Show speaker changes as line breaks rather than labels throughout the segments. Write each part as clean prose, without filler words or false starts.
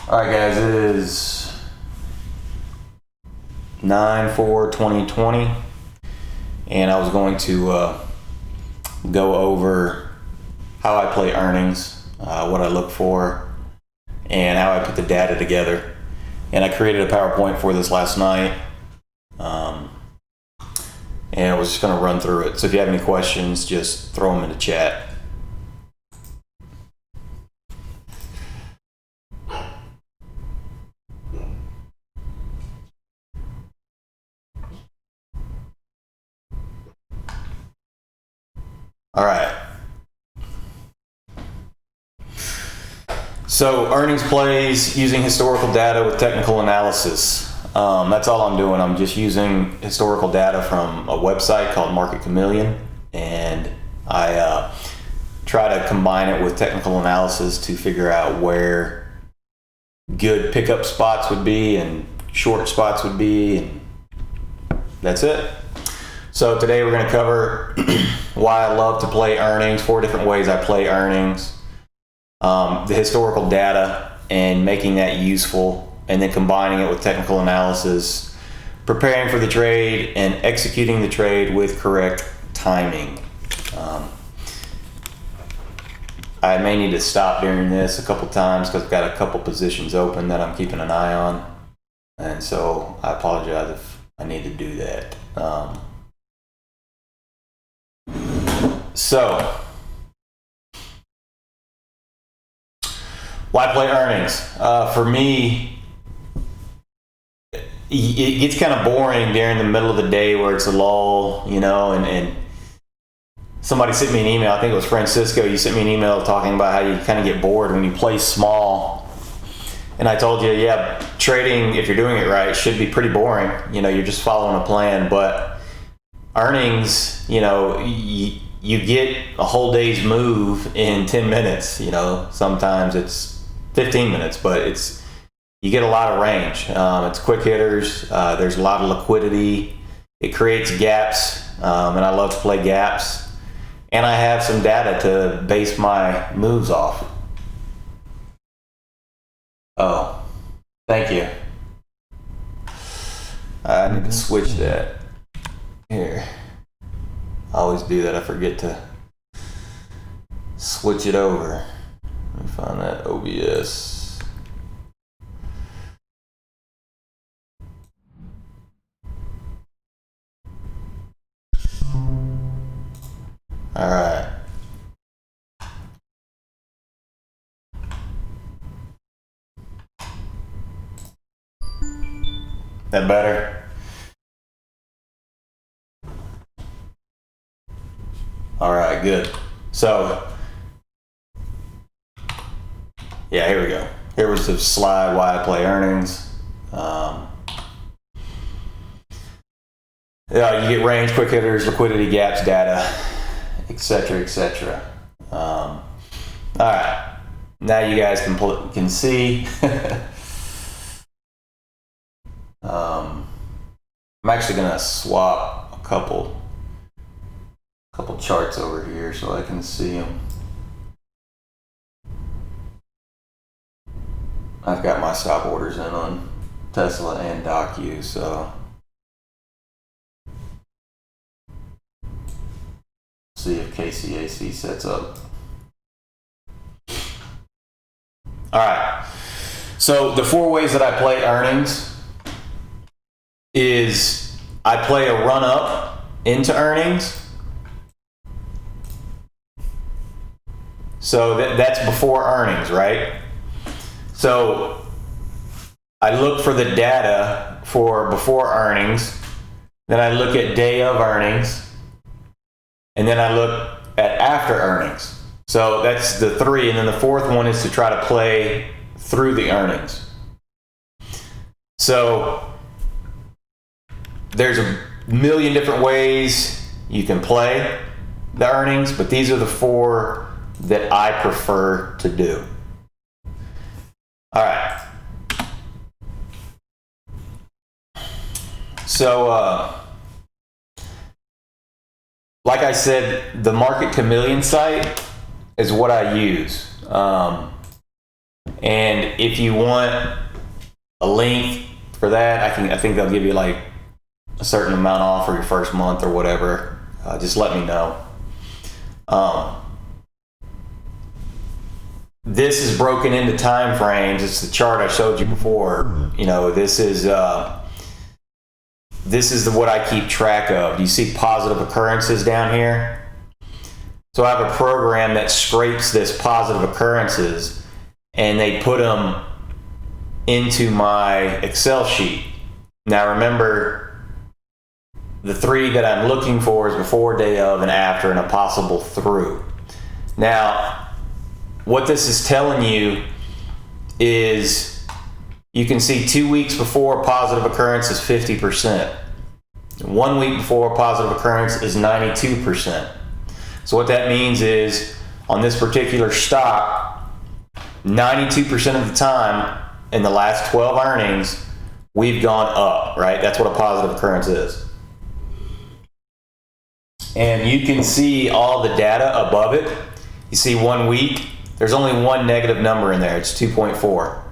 Alright guys, it is 9/4/2020 and I was going to go over how I play earnings, what I look for, and how I put the data together. And I created a PowerPoint for this last night, and I was just going to run through it. So if you have any questions, just throw them in the chat. All right. So earnings plays using historical data with technical analysis. That's all I'm doing. I'm just using historical data from a website called Market Chameleon, and I try to combine it with technical analysis to figure out where good pickup spots would be and short spots would be, and that's it. So today we're going to cover why I love to play earnings, 4 different ways I play earnings, the historical data and making that useful, and then combining it with technical analysis, preparing for the trade and executing the trade with correct timing. I may need to stop during this a couple times because I've got a couple positions open that I'm keeping an eye on, and so I apologize if I need to do that. So, why play earnings? For me, it gets kind of boring during the middle of the day where it's a lull, you know, and somebody sent me an email, I think it was Francisco, you sent me an email talking about how you kind of get bored when you play small. And I told you, yeah, trading, if you're doing it right, should be pretty boring. You know, you're just following a plan, but earnings, you know, you get a whole day's move in 10 minutes, you know, sometimes it's 15 minutes, but you get a lot of range. It's quick hitters. There's a lot of liquidity. It creates gaps, and I love to play gaps. And I have some data to base my moves off. Oh, thank you. I need to switch that. Here. I always do that. I forget to switch it over. Let me find that OBS. All right. That better? All right, good. So, yeah, here we go. Here was the slide why I play earnings. You get range, quick hitters, liquidity, gaps, data, etc., etc. All right, now you guys can see. I'm actually gonna swap a couple charts over here so I can see them. I've got my stop orders in on Tesla and Docu, so see if KCAC sets up. All right, so the 4 ways that I play earnings is I play a run up into earnings. So that's before earnings, right? So I look for the data for before earnings, then I look at day of earnings, and then I look at after earnings. So that's the 3, and then the 4th one is to try to play through the earnings. So there's a million different ways you can play the earnings, but these are the 4 that I prefer to do. All right. So, like I said, the Market Chameleon site is what I use. And if you want a link for that, I think they'll give you like a certain amount off for your first month or whatever. Just let me know. This is broken into time frames. It's the chart I showed you before. You know, this is what I keep track of. Do you see positive occurrences down here? So I have a program that scrapes this positive occurrences and they put them into my Excel sheet. Now remember, the 3 that I'm looking for is before, day of, and after, and a possible through. Now, what this is telling you is you can see 2 weeks before positive occurrence is 50%. 1 week before positive occurrence is 92%. So what that means is on this particular stock, 92% of the time in the last 12 earnings, we've gone up, right? That's what a positive occurrence is. And you can see all the data above it. You see 1 week, there's only one negative number in there. It's 2.4.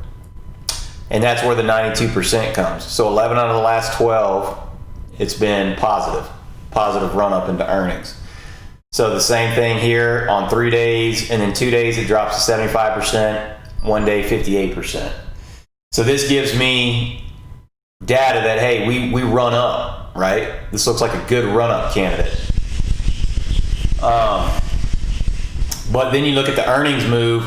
And that's where the 92% comes. So 11 out of the last 12, it's been positive run up into earnings. So the same thing here on 3 days, and then 2 days it drops to 75%, 1 day 58%. So this gives me data that, hey, we run up, right? This looks like a good run up candidate. But then you look at the earnings move.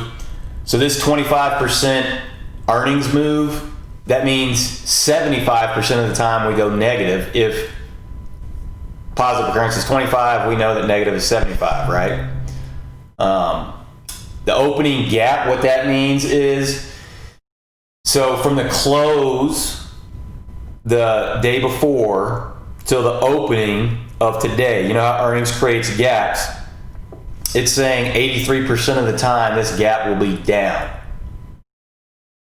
So this 25% earnings move, that means 75% of the time we go negative. If positive occurrence is 25, we know that negative is 75, right? The opening gap, what that means is, so from the close the day before till the opening of today, you know how earnings creates gaps? It's saying 83% of the time this gap will be down.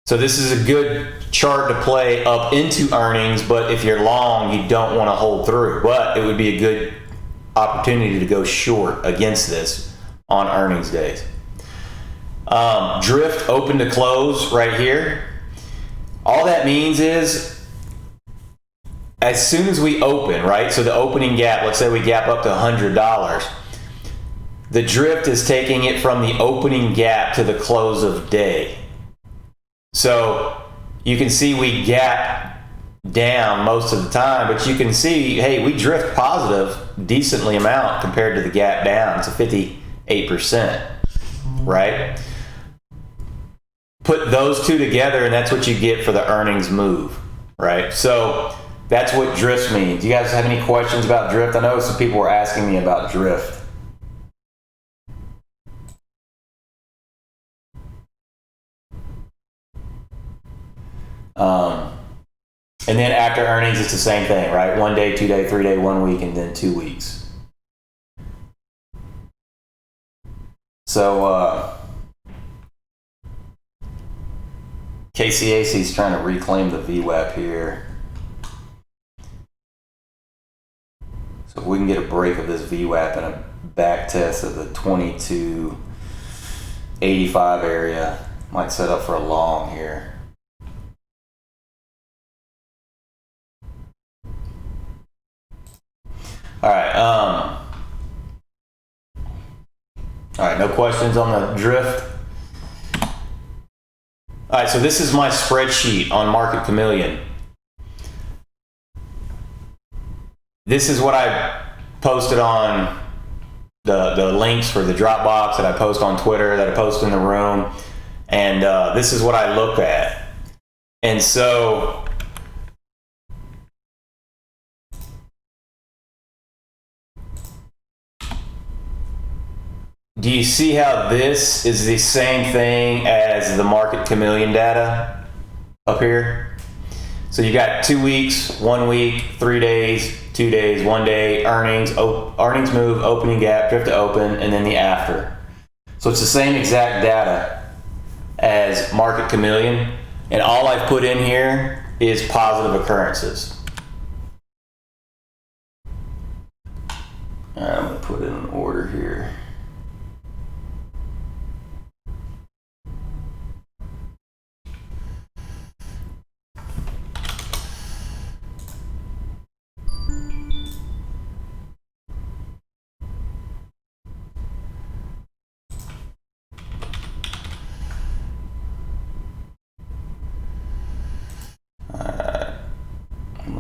So this is a good chart to play up into earnings, but if you're long, you don't want to hold through. But it would be a good opportunity to go short against this on earnings days. Drift open to close right here. All that means is as soon as we open, right? So the opening gap, let's say we gap up to $100. The drift is taking it from the opening gap to the close of day. So you can see we gap down most of the time, but you can see, hey, we drift positive decently amount compared to the gap down. It's a 58%, right? Put those two together and that's what you get for the earnings move, right? So that's what drift means. Do you guys have any questions about drift? I know some people were asking me about drift. And then after earnings, it's the same thing, right? 1 day, 2 day, 3 day, 1 week, and then 2 weeks. So, KCAC is trying to reclaim the VWAP here. So if we can get a break of this VWAP and a back test of the 2285 area, might set up for a long here. All right, no questions on the drift? All right, so this is my spreadsheet on Market Chameleon. This is what I posted on the links for the Dropbox that I post on Twitter, that I post in the room, and this is what I look at. And so do you see how this is the same thing as the Market Chameleon data up here? So you got 2 weeks, 1 week, 3 days, 2 days, 1 day, earnings move, opening gap, drift to open, and then the after. So it's the same exact data as Market Chameleon, and all I've put in here is positive occurrences. All right, I'm gonna put it in order here.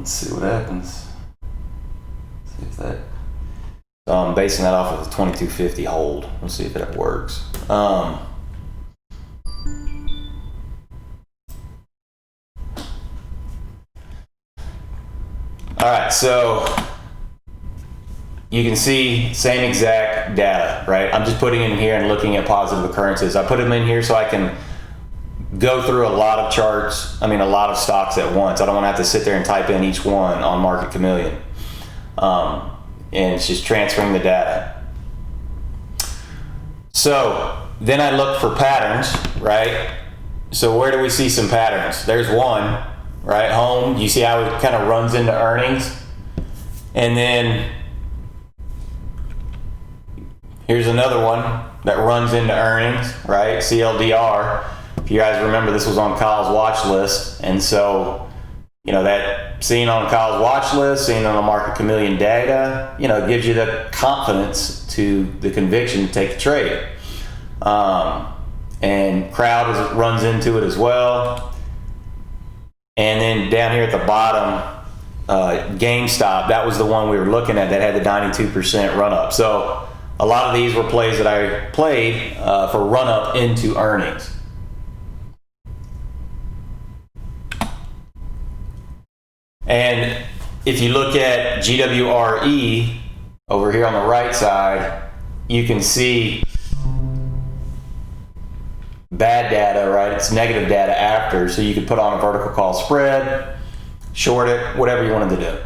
Let's see what happens. See if that. So I'm basing that off of the 2250 hold. Let's see if that works. All right, so you can see same exact data, right? I'm just putting it in here and looking at positive occurrences. I put them in here so I can go through a lot of charts, a lot of stocks at once. I don't want to have to sit there and type in each one on Market Chameleon. And it's just transferring the data. So then I look for patterns, right? So where do we see some patterns? There's one, right? Home, you see how it kind of runs into earnings? And then here's another one that runs into earnings, right? CLDR. If you guys remember, this was on Kyle's watch list. And so, that seen on Kyle's watch list, seen on the Market Chameleon data, it gives you the confidence to the conviction to take the trade. And crowd runs into it as well. And then down here at the bottom, GameStop, that was the one we were looking at that had the 92% run up. So a lot of these were plays that I played for run up into earnings. And if you look at GWRE over here on the right side, you can see bad data, right? It's negative data after, so you could put on a vertical call spread, short it, whatever you wanted to do.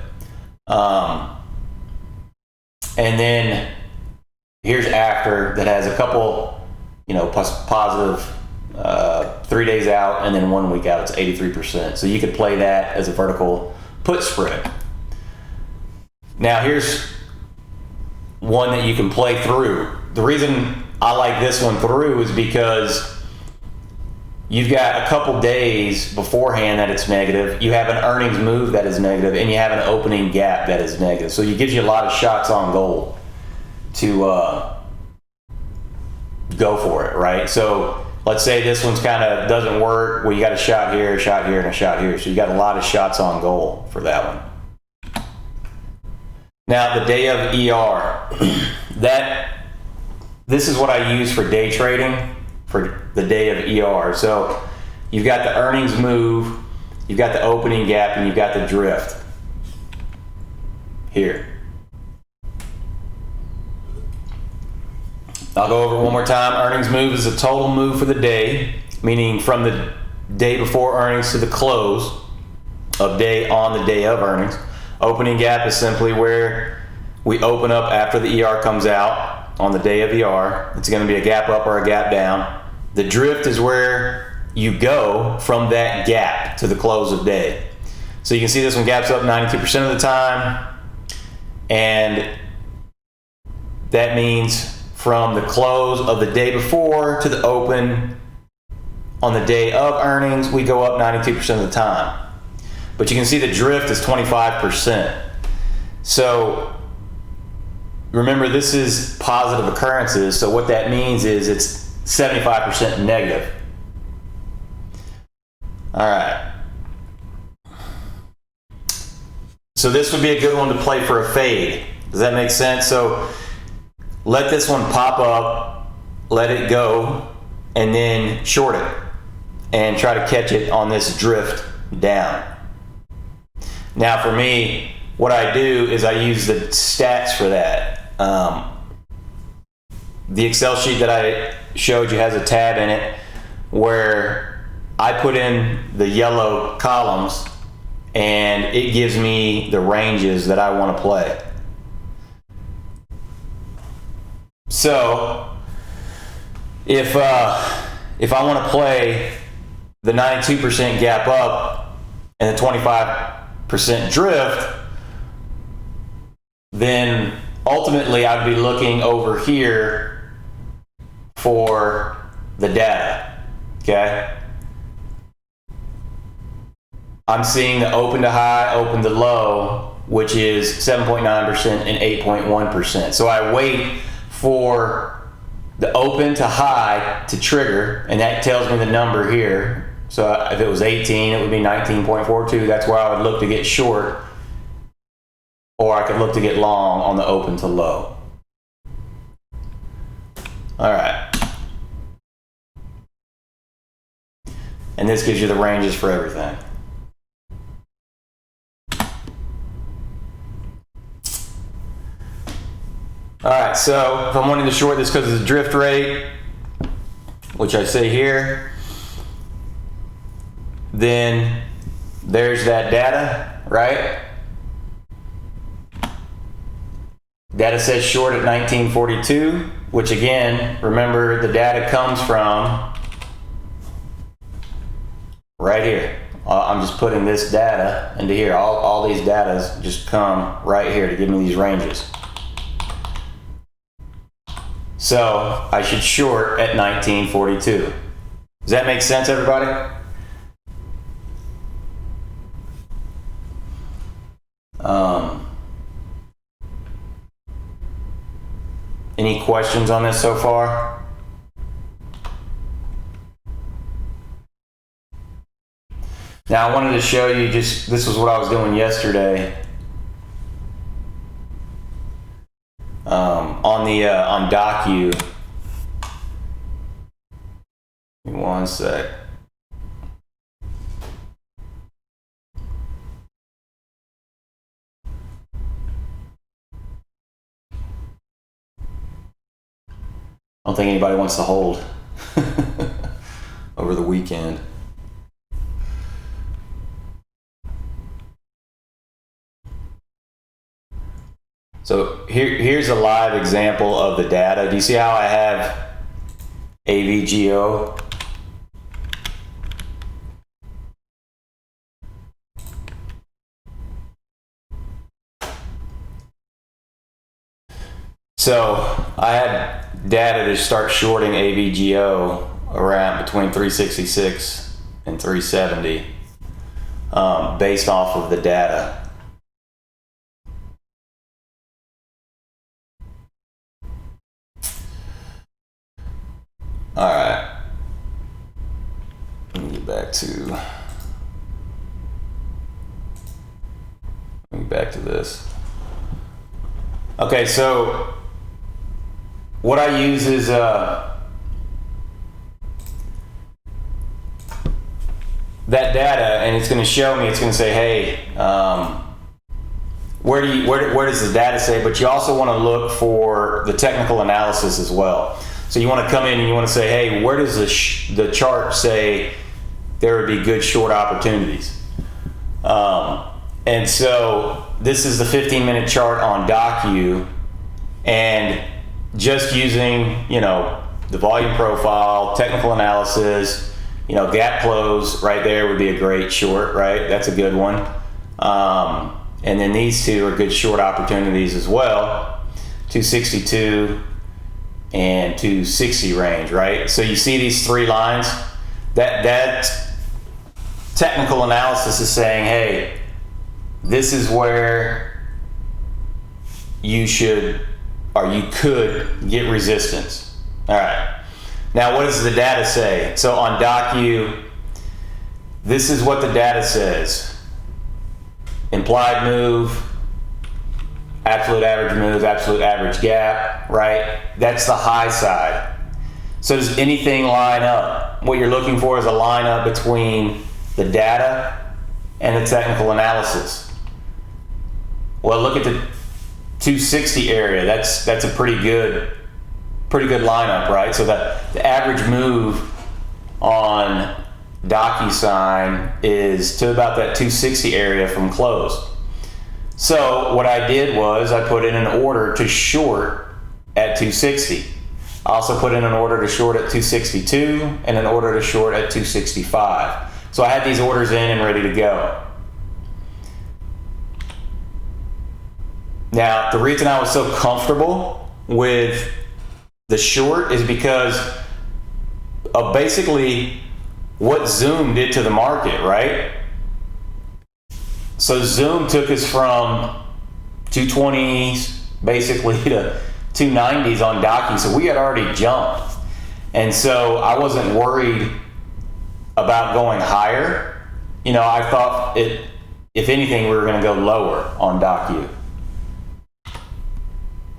And then here's after that has a couple, positive 3 days out, and then 1 week out, it's 83%. So you could play that as a vertical put spread. Now here's one that you can play through. The reason I like this one through is because you've got a couple days beforehand that it's negative, you have an earnings move that is negative, and you have an opening gap that is negative. So it gives you a lot of shots on goal to go for it, right? So let's say this one's kind of doesn't work. Well, you got a shot here, and a shot here. So you got a lot of shots on goal for that one. Now the day of ER, this is what I use for day trading for the day of ER. So you've got the earnings move, you've got the opening gap, and you've got the drift here. I'll go over it one more time. Earnings move is a total move for the day, meaning from the day before earnings to the close of day on the day of earnings. Opening gap is simply where we open up after the ER comes out on the day of ER. It's going to be a gap up or a gap down. The drift is where you go from that gap to the close of day. So you can see this one gaps up 92% of the time, and that means from the close of the day before to the open on the day of earnings, we go up 92% of the time. But you can see the drift is 25%. So remember, this is positive occurrences. So what that means is it's 75% negative. All right. So this would be a good one to play for a fade. Does that make sense? So let this one pop up, let it go, and then short it and try to catch it on this drift down. Now for me, what I do is I use the stats for that. The Excel sheet that I showed you has a tab in it where I put in the yellow columns and it gives me the ranges that I want to play. So if I want to play the 92% gap up and the 25% drift, then ultimately I'd be looking over here for the data, okay? I'm seeing the open to high, open to low, which is 7.9% and 8.1%. So I wait for the open to high to trigger, and that tells me the number here. So if it was 18, it would be 19.42. That's where I would look to get short or I could look to get long on the open to low. All right. And this gives you the ranges for everything. All right, so if I'm wanting to short this because of the drift rate, which I say here, then there's that data, right? Data says short at 1942, which again, remember the data comes from right here. I'm just putting this data into here. All these data just come right here to give me these ranges. So I should short at 1942. Does that make sense, everybody? Any questions on this so far? Now I wanted to show you this was what I was doing yesterday. On Docu. Give me one sec. I don't think anybody wants to hold over the weekend. So here's a live example of the data. Do you see how I have AVGO? So I had data to start shorting AVGO around between 366 and 370 based off of the data. All right, let me get back to this. Okay, so what I use is that data, and it's going to show me. It's going to say, hey, where does the data say? But you also want to look for the technical analysis as well. So you want to come in and you want to say, hey, where does the chart say there would be good short opportunities? And so this is the 15-minute chart on Docu, and just using, the volume profile, technical analysis, gap close right there would be a great short, right? That's a good one. And then these two are good short opportunities as well, 262 and 260 range, right? So you see these three lines, that technical analysis is saying, hey, this is where you should, or you could get resistance. All right. Now, what does the data say? So on Docu, this is what the data says. Implied move, absolute average move, absolute average gap, right? That's the high side. So does anything line up? What you're looking for is a line up between the data and the technical analysis. Well, look at the 260 area. That's a pretty good lineup, right? So the average move on Docusign is to about that 260 area from close. So what I did was I put in an order to short at 260. I also put in an order to short at 262 and an order to short at 265. So I had these orders in and ready to go. Now, the reason I was so comfortable with the short is because of basically what Zoom did to the market, right? So Zoom took us from 220s basically to 290s on Docu, so we had already jumped. And so I wasn't worried about going higher. I thought if anything, we were going to go lower on Docu.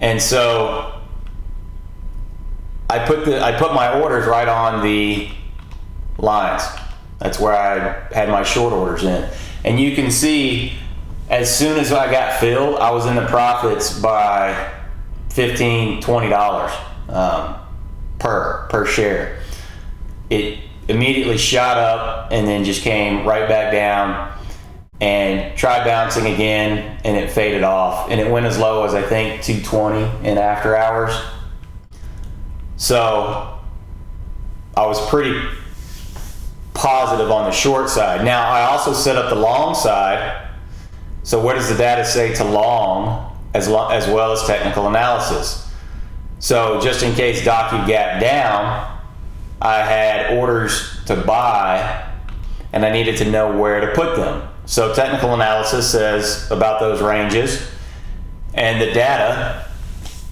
And so I put my orders right on the lines. That's where I had my short orders in. And you can see as soon as I got filled, I was in the profits by $15, $20 per share. It immediately shot up and then just came right back down and tried bouncing again, and it faded off, and it went as low as I think 220 in after hours. So I was pretty positive on the short side. Now I also set up the long side. So what does the data say to long as well as technical analysis? So just in case Docu gapped down, I had orders to buy and I needed to know where to put them. So technical analysis says about those ranges and the data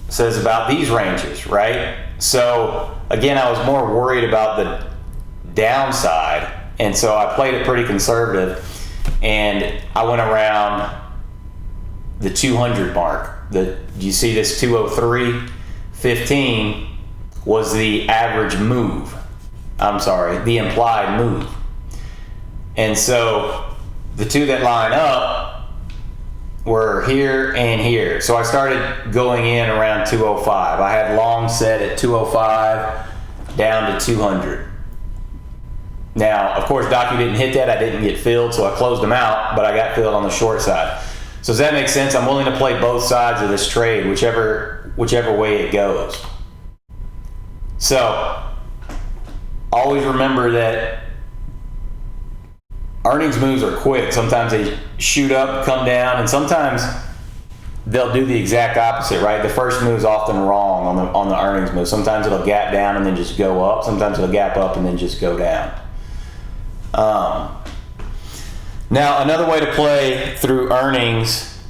says about these ranges, right? So again, I was more worried about the downside, and so I played it pretty conservative, and I went around the 200 mark. You see this 203.15 was the average move. I'm sorry, the implied move. And so the two that line up were here and here. So I started going in around 205. I had long set at 205 down to 200. Now, of course, Docu didn't hit that. I didn't get filled, so I closed them out, but I got filled on the short side. So does that make sense? I'm willing to play both sides of this trade, whichever way it goes. So always remember that earnings moves are quick. Sometimes they shoot up, come down, and sometimes they'll do the exact opposite, right? The first move is often wrong on the earnings move. Sometimes it'll gap down and then just go up. Sometimes it'll gap up and then just go down. Now, another way to play through earnings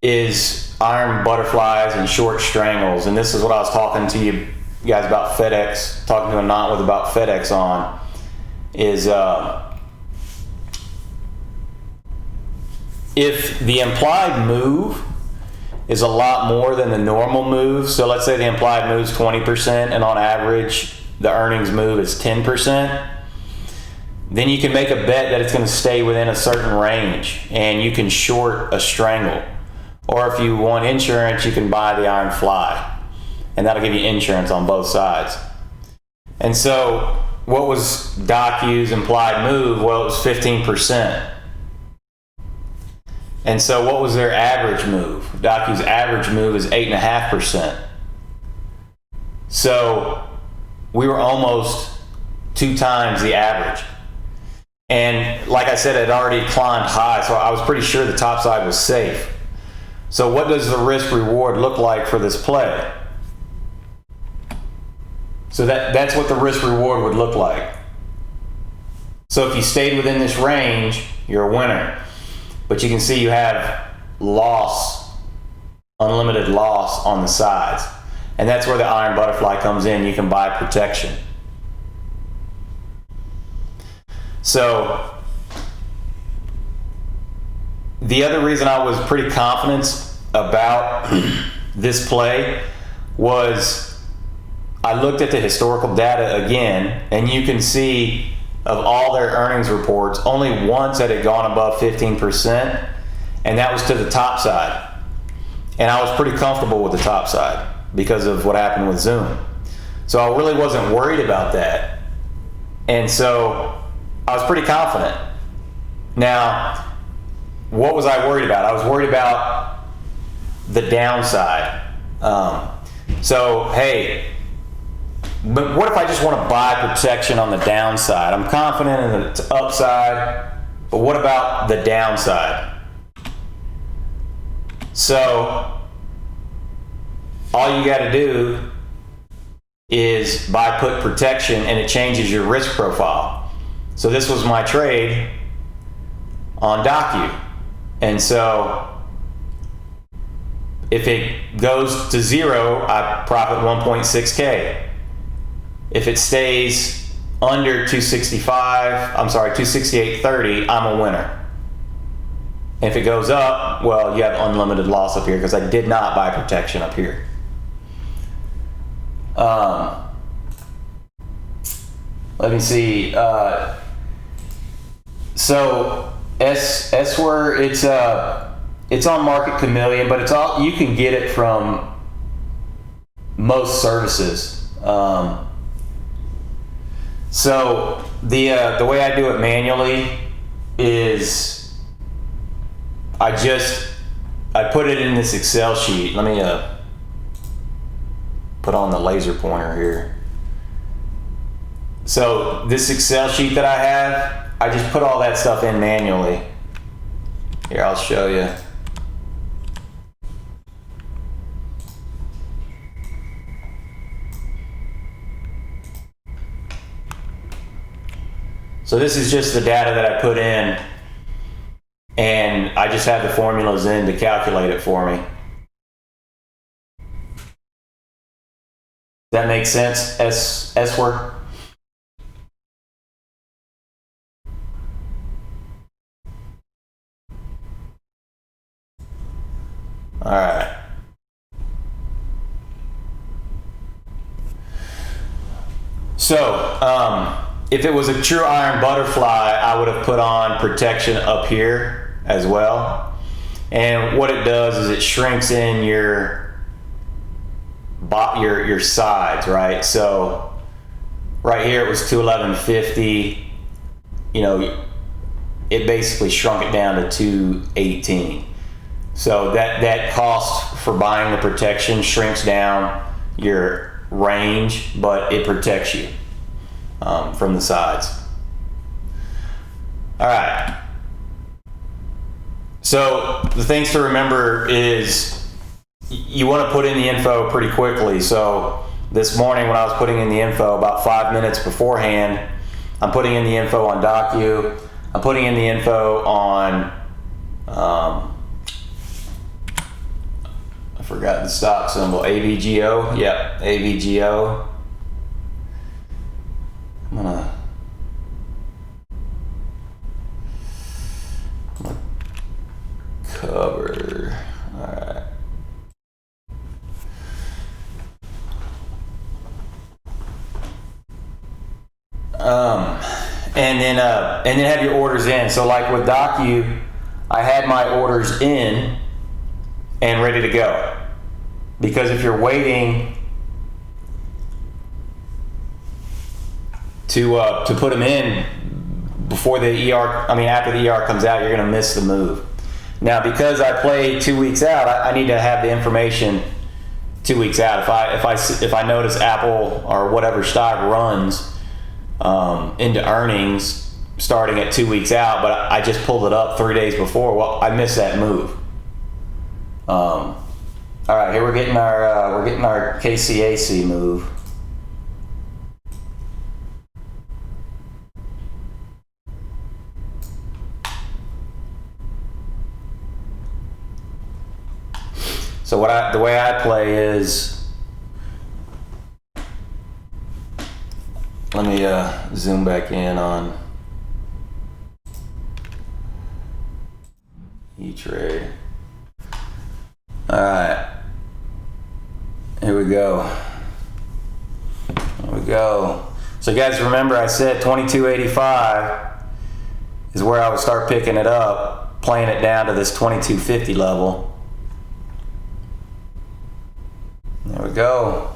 is iron butterflies and short strangles. And this is what I was talking to you guys about FedEx, talking to Anant with about FedEx on, is if the implied move is a lot more than the normal move, so let's say the implied move is 20% and on average the earnings move is 10%, then you can make a bet that it's going to stay within a certain range and you can short a strangle. Or if you want insurance, you can buy the iron fly, and that'll give you insurance on both sides. And so what was Docu's implied move? Well, it was 15%. And so what was their average move? Docu's average move is 8.5%. So we were almost 2 times the average. And like I said, it had already climbed high, so I was pretty sure the top side was safe. So what does the risk reward look like for this play? So that's what the risk reward would look like. So if you stayed within this range, you're a winner. But you can see you have loss, unlimited loss on the sides. And that's where the iron butterfly comes in. You can buy protection. So the other reason I was pretty confident about this play was I looked at the historical data again, and you can see of all their earnings reports, only once had it gone above 15%, and that was to the top side. And I was pretty comfortable with the top side because of what happened with Zoom. So I really wasn't worried about that. And so I was pretty confident. Now, what was I worried about? I was worried about the downside. So, hey, but what if I just want to buy protection on the downside? I'm confident in the upside, but what about the downside? So, all you got to do is buy put protection, and it changes your risk profile. So this was my trade on Docu. And so if it goes to 0, I profit 1.6K. If it stays under 268.30, I'm a winner. If it goes up, well, you have unlimited loss up here because I did not buy protection up here. Let me see. So S-word, it's on Market Chameleon, but it's all, you can get it from most services. So the way I do it manually is I put it in this Excel sheet. Let me put on the laser pointer here. So this Excel sheet that I have, I just put all that stuff in manually. Here, I'll show you. So this is just the data that I put in, and I just have the formulas in to calculate it for me. That makes sense, S-word? All right. So, if it was a true iron butterfly, I would have put on protection up here as well. And what it does is it shrinks in your sides, right? So right here it was 211.50. You know, it basically shrunk it down to 218. So that cost for buying the protection shrinks down your range, but it protects you from the sides. All right. So the things to remember is you want to put in the info pretty quickly. So this morning when I was putting in the info, about 5 minutes beforehand, I'm putting in the info on Docu. I'm putting in the info on, I forgot the stock symbol, AVGO. Yep, AVGO. I'm gonna cover. All right. And then have your orders in. So like with Docu, I had my orders in and ready to go. Because if you're waiting to put them in before the after the ER comes out, you're going to miss the move. Now, because I play 2 weeks out, I need to have the information 2 weeks out. If I notice Apple or whatever stock runs into earnings starting at 2 weeks out, but I just pulled it up 3 days before, well, I missed that move. All right, here we're getting our KCAC move. So the way I play is, let me zoom back in on E-Trade. All right, here we go. Here we go. So guys, remember I said 2285 is where I would start picking it up, playing it down to this 2250 level. There we go.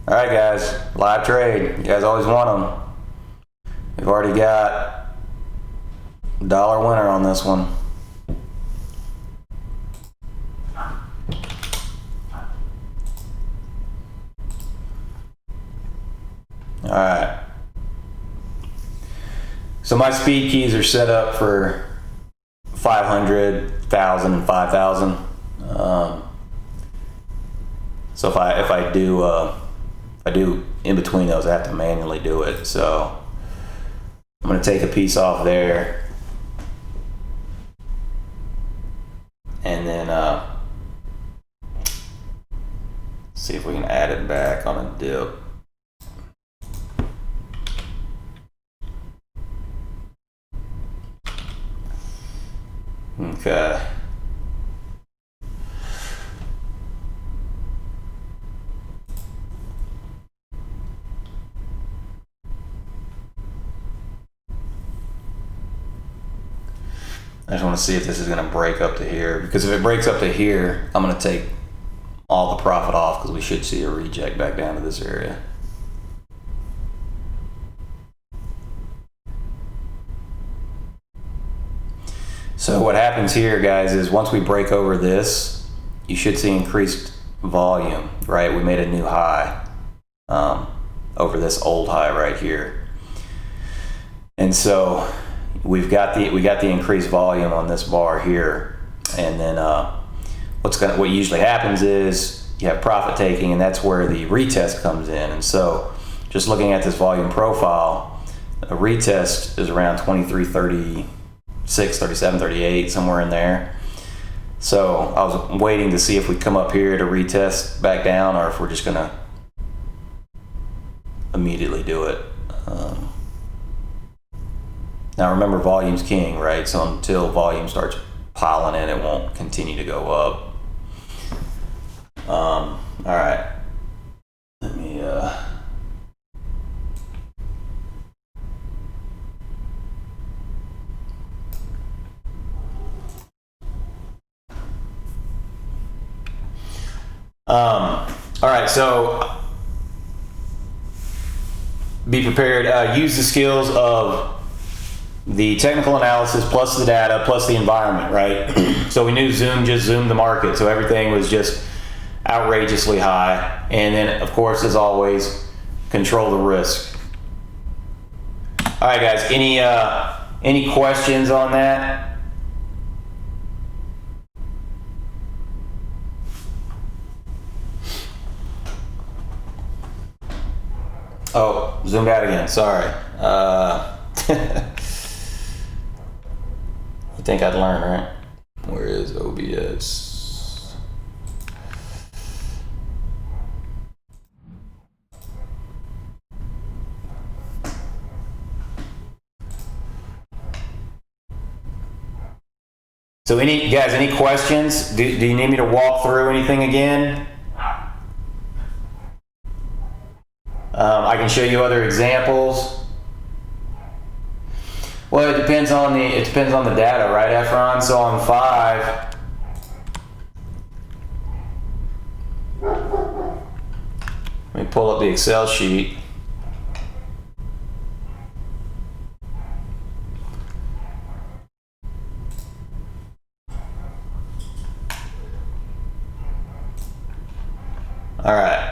All right, guys, live trade. You guys always want them. We've already got a dollar winner on this one. All right. So my speed keys are set up for 500, 1,000, and 5,000. So if I do in between those, I have to manually do it. So I'm going to take a piece off there, and then see if we can add it back on a dip. Okay. I just want to see if this is going to break up to here, because if it breaks up to here, I'm going to take all the profit off, because we should see a reject back down to this area. So what happens here, guys, is once we break over this, you should see increased volume, right? We made a new high over this old high right here. And so we got the increased volume on this bar here. And then what usually happens is you have profit taking, and that's where the retest comes in. And so just looking at this volume profile, a retest is around 23.36, 37, 38, somewhere in there. So I was waiting to see if we come up here to retest back down, or if we're just gonna immediately do it. Now remember, volume's king, right? So until volume starts piling in, it won't continue to go up. All right. Let me all right, so be prepared. Use the skills of the technical analysis plus the data plus the environment, right? So we knew Zoom just zoomed the market, so everything was just outrageously high. And then, of course, as always, control the risk. All right, guys, any questions on that? Oh, zoomed out again, sorry. You think I'd learn, right? Where is OBS? So any questions? Do you need me to walk through anything again? I can show you other examples. Well, it depends on the data, right, Efron? So on 5, let me pull up the Excel sheet. All right.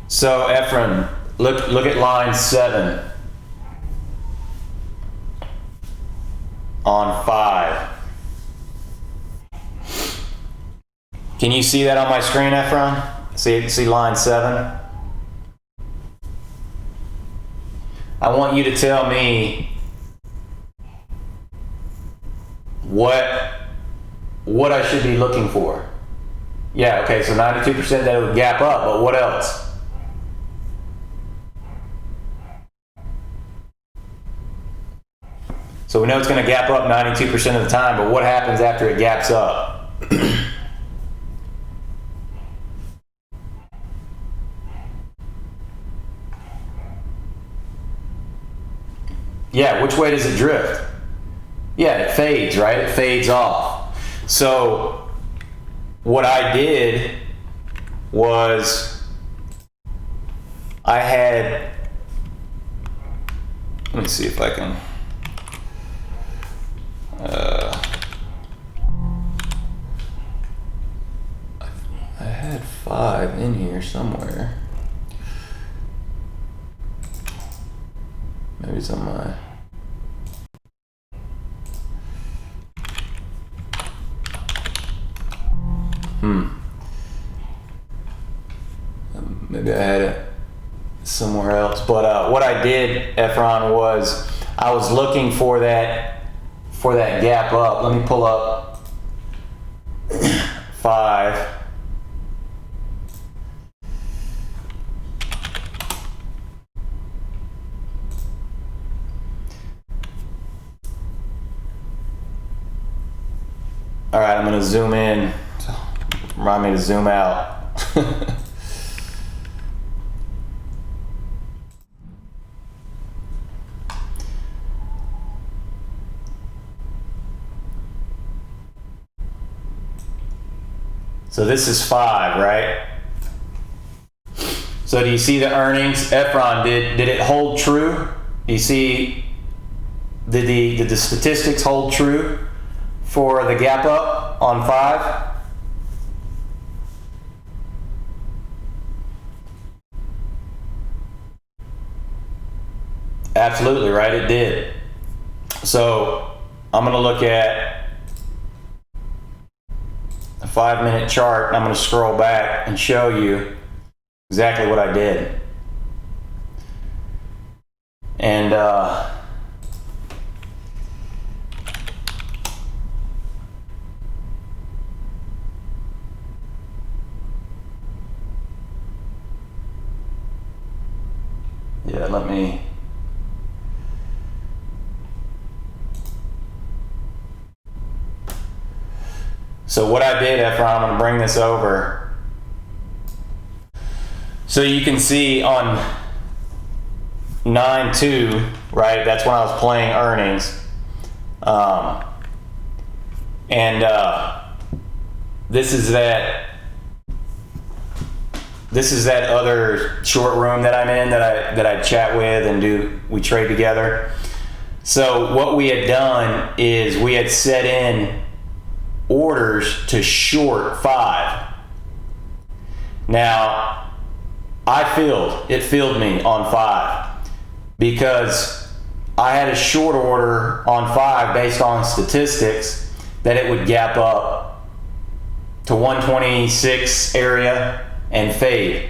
So Efren, look at line 7 on 5. Can you see that on my screen, Efren? See line 7? I want you to tell me what I should be looking for. Yeah, okay, so 92% that it would gap up, but what else? So we know it's going to gap up 92% of the time, but what happens after it gaps up? Yeah, which way does it drift? Yeah, it fades, right? It fades off. So what I did was I had, let me see if I can, I had 5 in here somewhere. Maybe it's on my, maybe I had it somewhere else. But what I did, Efron, was I was looking for that gap up. Let me pull up 5. All right, I'm gonna zoom in. Remind me to zoom out. So this is 5, right? So do you see the earnings? Efron, did it hold true? Do you see, did the statistics hold true for the gap up on 5? Absolutely, right, it did. So I'm gonna look at a 5-minute chart, and I'm gonna scroll back and show you exactly what I did. And yeah, let me, so what I did, Efron, I'm gonna bring this over. So you can see on 9/2, right? That's when I was playing earnings. This is that other short room that I'm in that I chat with and we trade together. So what we had done is we had set in orders to short 5. Now, it filled me on 5 because I had a short order on 5 based on statistics that it would gap up to 126 area and fade.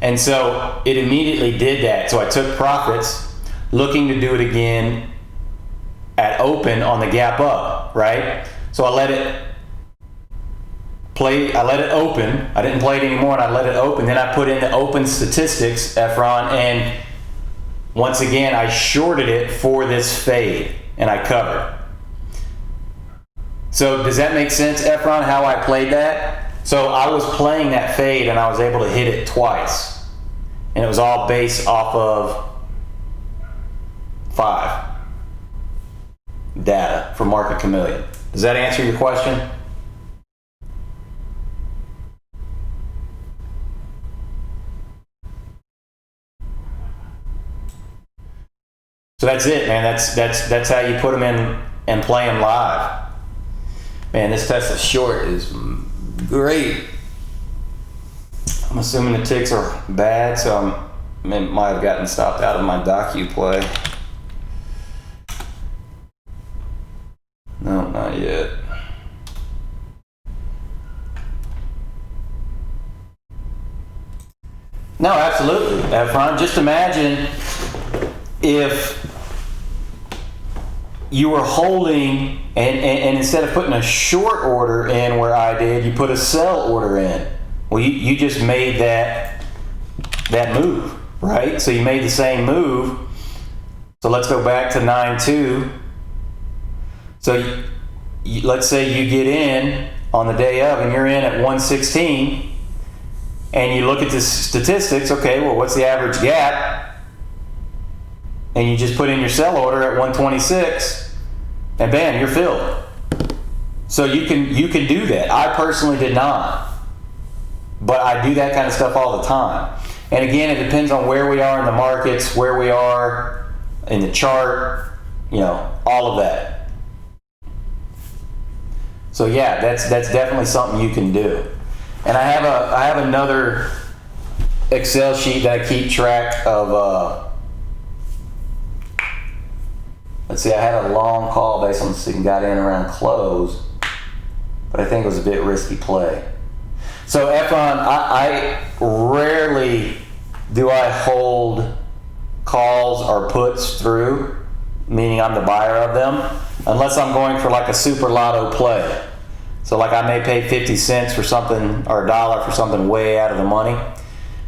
And so it immediately did that. So I took profits looking to do it again at open on the gap up, right? So I let it open. I didn't play it anymore, and I let it open. Then I put in the open statistics, Efron, and once again, I shorted it for this fade, and I covered. So does that make sense, Efron, how I played that? So I was playing that fade, and I was able to hit it twice. And it was all based off of 5 data from Market Chameleon. Does that answer your question? So that's it, man. That's how you put them in and play them live. Man, this Tesla short is great. I'm assuming the ticks are bad, so I might have gotten stopped out of my docu play. No, not yet. No, absolutely, Efron. Just imagine if you were holding and instead of putting a short order in where I did, you put a sell order in. Well, you just made that move, right? So you made the same move. So let's go back to 9/2. So let's say you get in on the day of and you're in at 116 and you look at the statistics. Okay, well, what's the average gap? And you just put in your sell order at 126 and bam, you're filled. So you can do that. I personally did not, but I do that kind of stuff all the time. And again, it depends on where we are in the markets, where we are in the chart, all of that. So yeah, that's definitely something you can do. And I have another Excel sheet that I keep track of. Let's see, I had a long call based on this and got in around close, but I think it was a bit risky play. So Efron, I rarely do I hold calls or puts through, meaning I'm the buyer of them, unless I'm going for like a super lotto play. So like I may pay 50 cents for something or $1 for something way out of the money.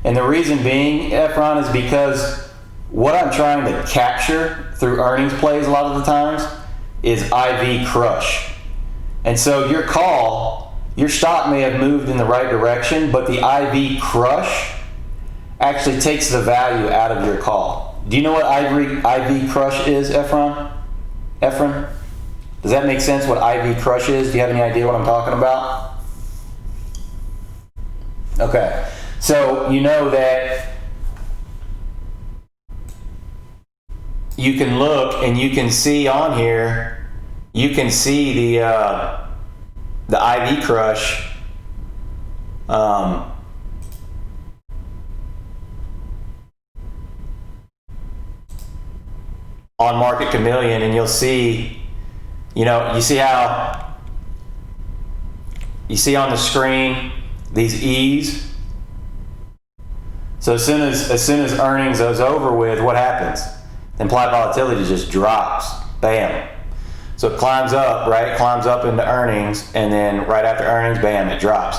And the reason being, Efron, is because what I'm trying to capture through earnings plays a lot of the times is IV crush. And so your stock may have moved in the right direction, but the IV crush actually takes the value out of your call. Do you know what IV crush is, Efron? Does that make sense what IV crush is? Do you have any idea what I'm talking about? Okay. So you know that you can look and you can see on here, you can see the IV crush on Market Chameleon, and you'll see, you see how you see on the screen these E's. So as soon as earnings is over with, what happens? The implied volatility just drops. Bam. So it climbs up, right? It climbs up into earnings, and then right after earnings, bam, it drops.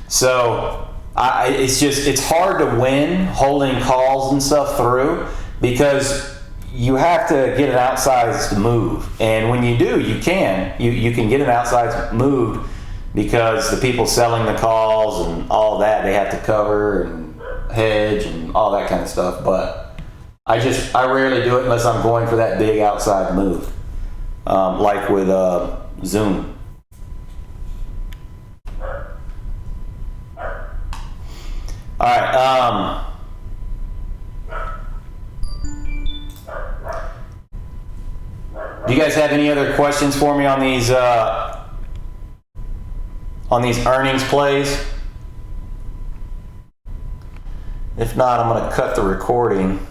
So it's hard to win holding calls and stuff through, because you have to get an outsized move. And when you do, you can get an outsized move, because the people selling the calls and all that, they have to cover and hedge and all that kind of stuff. But I rarely do it unless I'm going for that big outside move, like with Zoom. All right. Do you guys have any other questions for me on these earnings plays? If not, I'm going to cut the recording.